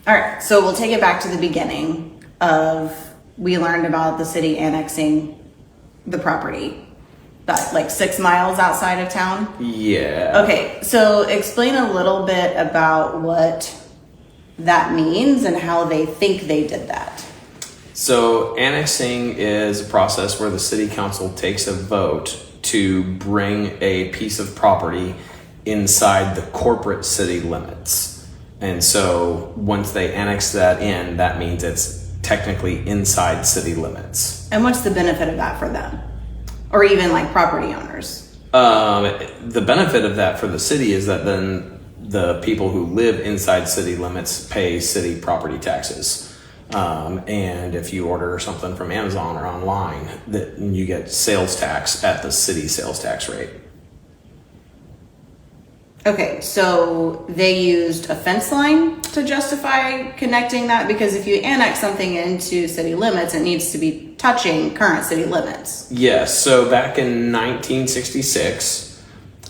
All right, so we'll take it back to the beginning of, we learned about the city annexing the property, that like 6 miles outside of town? Yeah. Okay, so explain a little bit about what that means and how they think they did that. So annexing is a process where the city council takes a vote to bring a piece of property inside the corporate city limits. And so once they annex that in, that means it's technically inside city limits. And what's the benefit of that for them? Or even like property owners? The benefit of that for the city is that then the people who live inside city limits pay city property taxes. And if you order something from Amazon or online, that you get sales tax at the city sales tax rate. Okay, so they used a fence line to justify connecting that, because if you annex something into city limits, it needs to be touching current city limits. Yes, so back in 1966,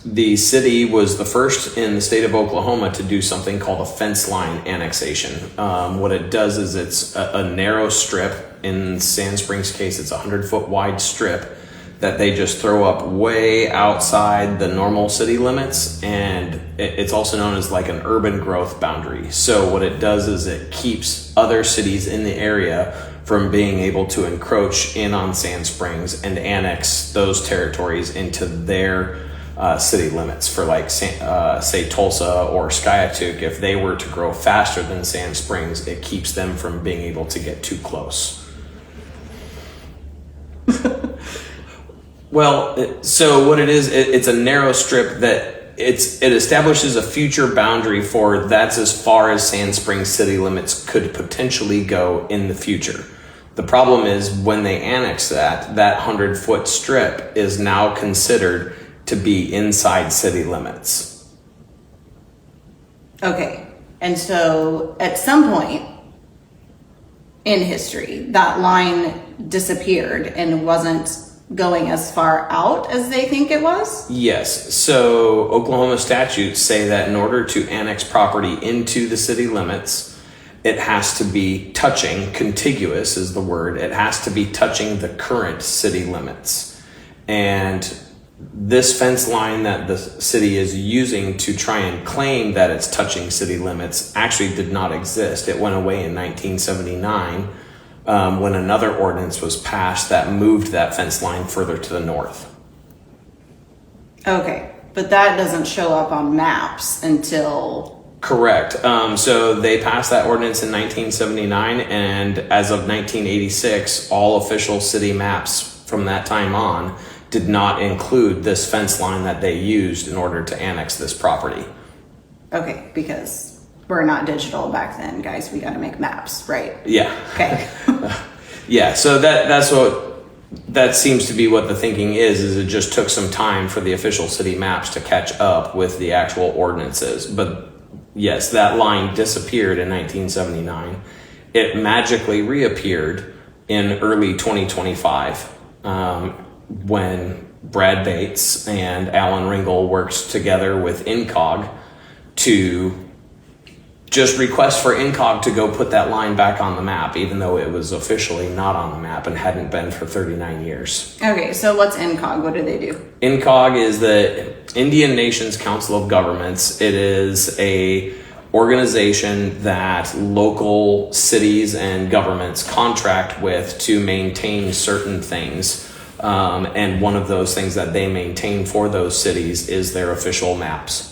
the city was the first in the state of Oklahoma to do something called a fence line annexation. What it does is it's a narrow strip. In Sand Springs' case, it's a 100-foot wide strip that they just throw up way outside the normal city limits, and it's also known as like an urban growth boundary. So what it does is it keeps other cities in the area from being able to encroach in on Sand Springs and annex those territories into their city limits. For like say Tulsa or Skiatook, if they were to grow faster than Sand Springs, it keeps them from being able to get too close. Well, so what it is, it's a narrow strip that it establishes a future boundary for that's as far as Sand Springs city limits could potentially go in the future. The problem is when they annex that 100-foot strip is now considered to be inside city limits. Okay, and so at some point in history, that line disappeared and wasn't going as far out as they think it was? Yes. So Oklahoma statutes say that in order to annex property into the city limits, it has to be touching, contiguous is the word, it has to be touching the current city limits. And this fence line that the city is using to try and claim that it's touching city limits actually did not exist. It went away in 1979. When another ordinance was passed that moved that fence line further to the north. Okay, but that doesn't show up on maps until... Correct. So they passed that ordinance in 1979, and as of 1986, all official city maps from that time on did not include this fence line that they used in order to annex this property. Okay, because we're not digital back then, guys. We got to make maps, right? Yeah. Okay. Yeah. So that seems to be what the thinking is it just took some time for the official city maps to catch up with the actual ordinances. But yes, that line disappeared in 1979. It magically reappeared in early 2025 when Brad Bates and Alan Ringel worked together with INCOG to just request for INCOG to go put that line back on the map, even though it was officially not on the map and hadn't been for 39 years. Okay, so what's INCOG? What do they do? INCOG is the Indian Nations Council of Governments. It is a organization that local cities and governments contract with to maintain certain things. And one of those things that they maintain for those cities is their official maps.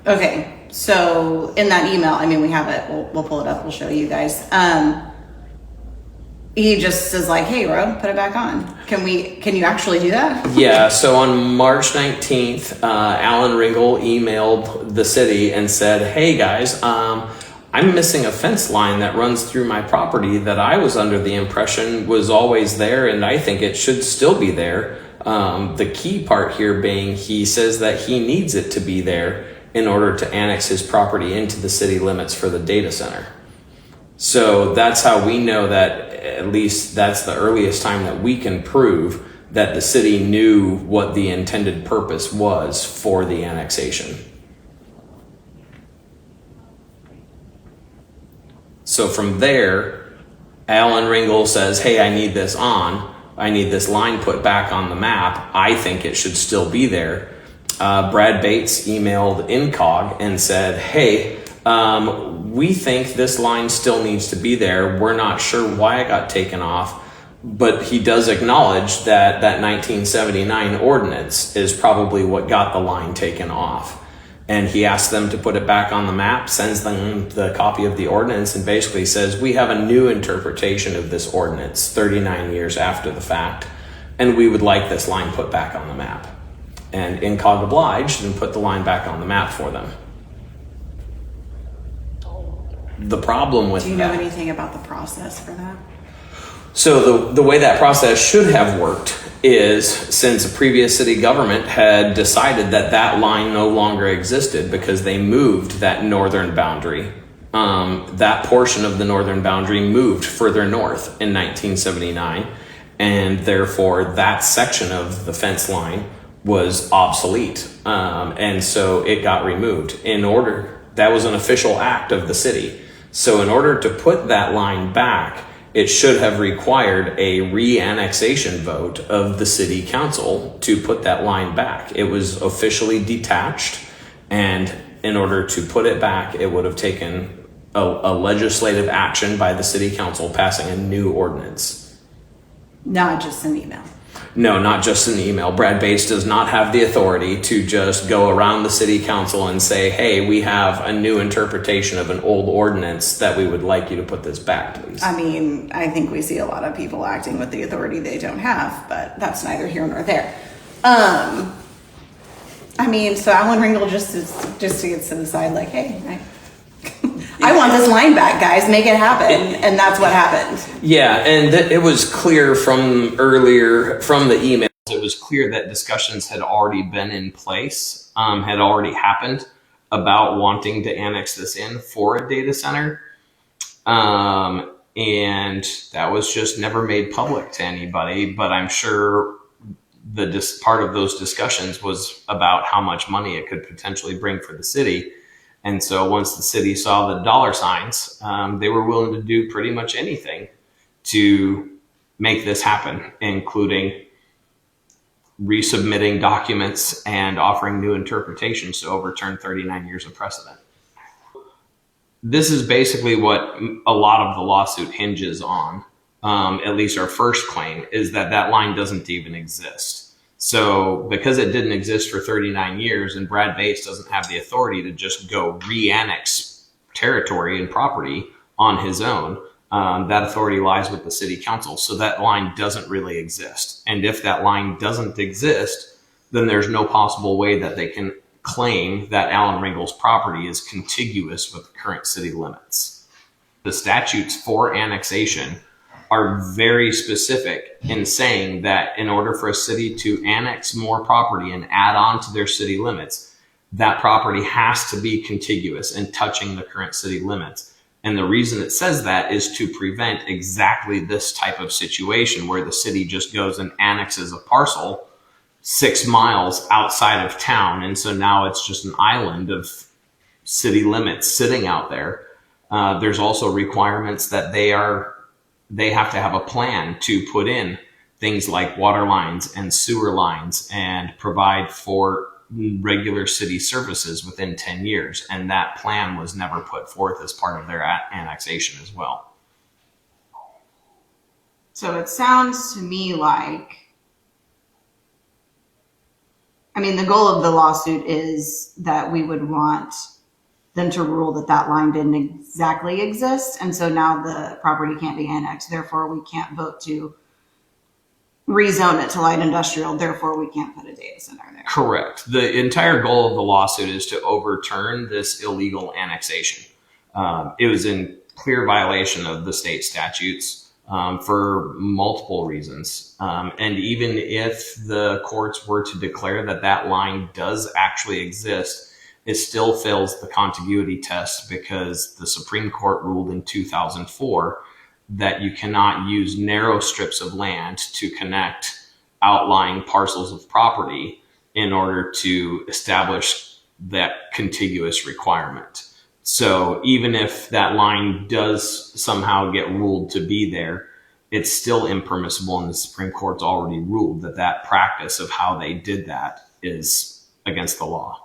Okay, so in that email, I mean, we have it. We'll pull it up. We'll show you guys. He just says like, "Hey, Rob, put it back on." Can you actually do that? Yeah. So on March 19th, Alan Ringel emailed the city and said, "Hey guys, I'm missing a fence line that runs through my property that I was under the impression was always there, and I think it should still be there." The key part here being he says that he needs it to be there in order to annex his property into the city limits for the data center. So that's how we know that, at least that's the earliest time that we can prove that the city knew what the intended purpose was for the annexation. So from there, Alan Ringel says, hey, I need this line put back on the map. I think it should still be there. Brad Bates emailed INCOG and said, hey, we think this line still needs to be there. We're not sure why it got taken off, but he does acknowledge that that 1979 ordinance is probably what got the line taken off. And he asks them to put it back on the map, sends them the copy of the ordinance, and basically says, we have a new interpretation of this ordinance 39 years after the fact, and we would like this line put back on the map. And INCOG obliged and put the line back on the map for them. The problem with Do you know anything about the process for that? So the way that process should have worked is, since a previous city government had decided that that line no longer existed because they moved that northern boundary, that portion of the northern boundary moved further north in 1979, and therefore that section of the fence line was obsolete, and so it got removed. That was an official act of the city. So in order to put that line back, it should have required a re-annexation vote of the city council to put that line back. It was officially detached, and in order to put it back, it would have taken a legislative action by the city council passing a new ordinance. Not just an email. No, not just an email. Brad Bates does not have the authority to just go around the city council and say, hey, we have a new interpretation of an old ordinance that we would like you to put this back, please. I mean, I think we see a lot of people acting with the authority they don't have, but that's neither here nor there. I mean, so Alan Ringel just gets to the side like, hey, I want this line back, guys. Make it happen. And that's what happened. Yeah, and it was clear from the emails, it was clear that discussions had already been in place, had already happened about wanting to annex this in for a data center. And that was just never made public to anybody, but I'm sure part of those discussions was about how much money it could potentially bring for the city. And so once the city saw the dollar signs, they were willing to do pretty much anything to make this happen, including resubmitting documents and offering new interpretations to overturn 39 years of precedent. This is basically what a lot of the lawsuit hinges on. At least our first claim is that line doesn't even exist. So because it didn't exist for 39 years and Brad Bates doesn't have the authority to just go re-annex territory and property on his own, that authority lies with the city council. So that line doesn't really exist. And if that line doesn't exist, then there's no possible way that they can claim that Alan Ringel's property is contiguous with the current city limits. The statutes for annexation are very specific in saying that in order for a city to annex more property and add on to their city limits, that property has to be contiguous and touching the current city limits. And the reason it says that is to prevent exactly this type of situation where the city just goes and annexes a parcel 6 miles outside of town. And so now it's just an island of city limits sitting out there. There's also requirements that they have to have a plan to put in things like water lines and sewer lines and provide for regular city services within 10 years. And that plan was never put forth as part of their annexation as well. So it sounds to me like, I mean, the goal of the lawsuit is that we would want them to rule that line didn't exactly exist. And so now the property can't be annexed. Therefore, we can't vote to rezone it to light industrial. Therefore, we can't put a data center there. Correct. The entire goal of the lawsuit is to overturn this illegal annexation. It was in clear violation of the state statutes for multiple reasons. And even if the courts were to declare that line does actually exist, it still fails the contiguity test because the Supreme Court ruled in 2004 that you cannot use narrow strips of land to connect outlying parcels of property in order to establish that contiguous requirement. So even if that line does somehow get ruled to be there, it's still impermissible, and the Supreme Court's already ruled that that practice of how they did that is against the law.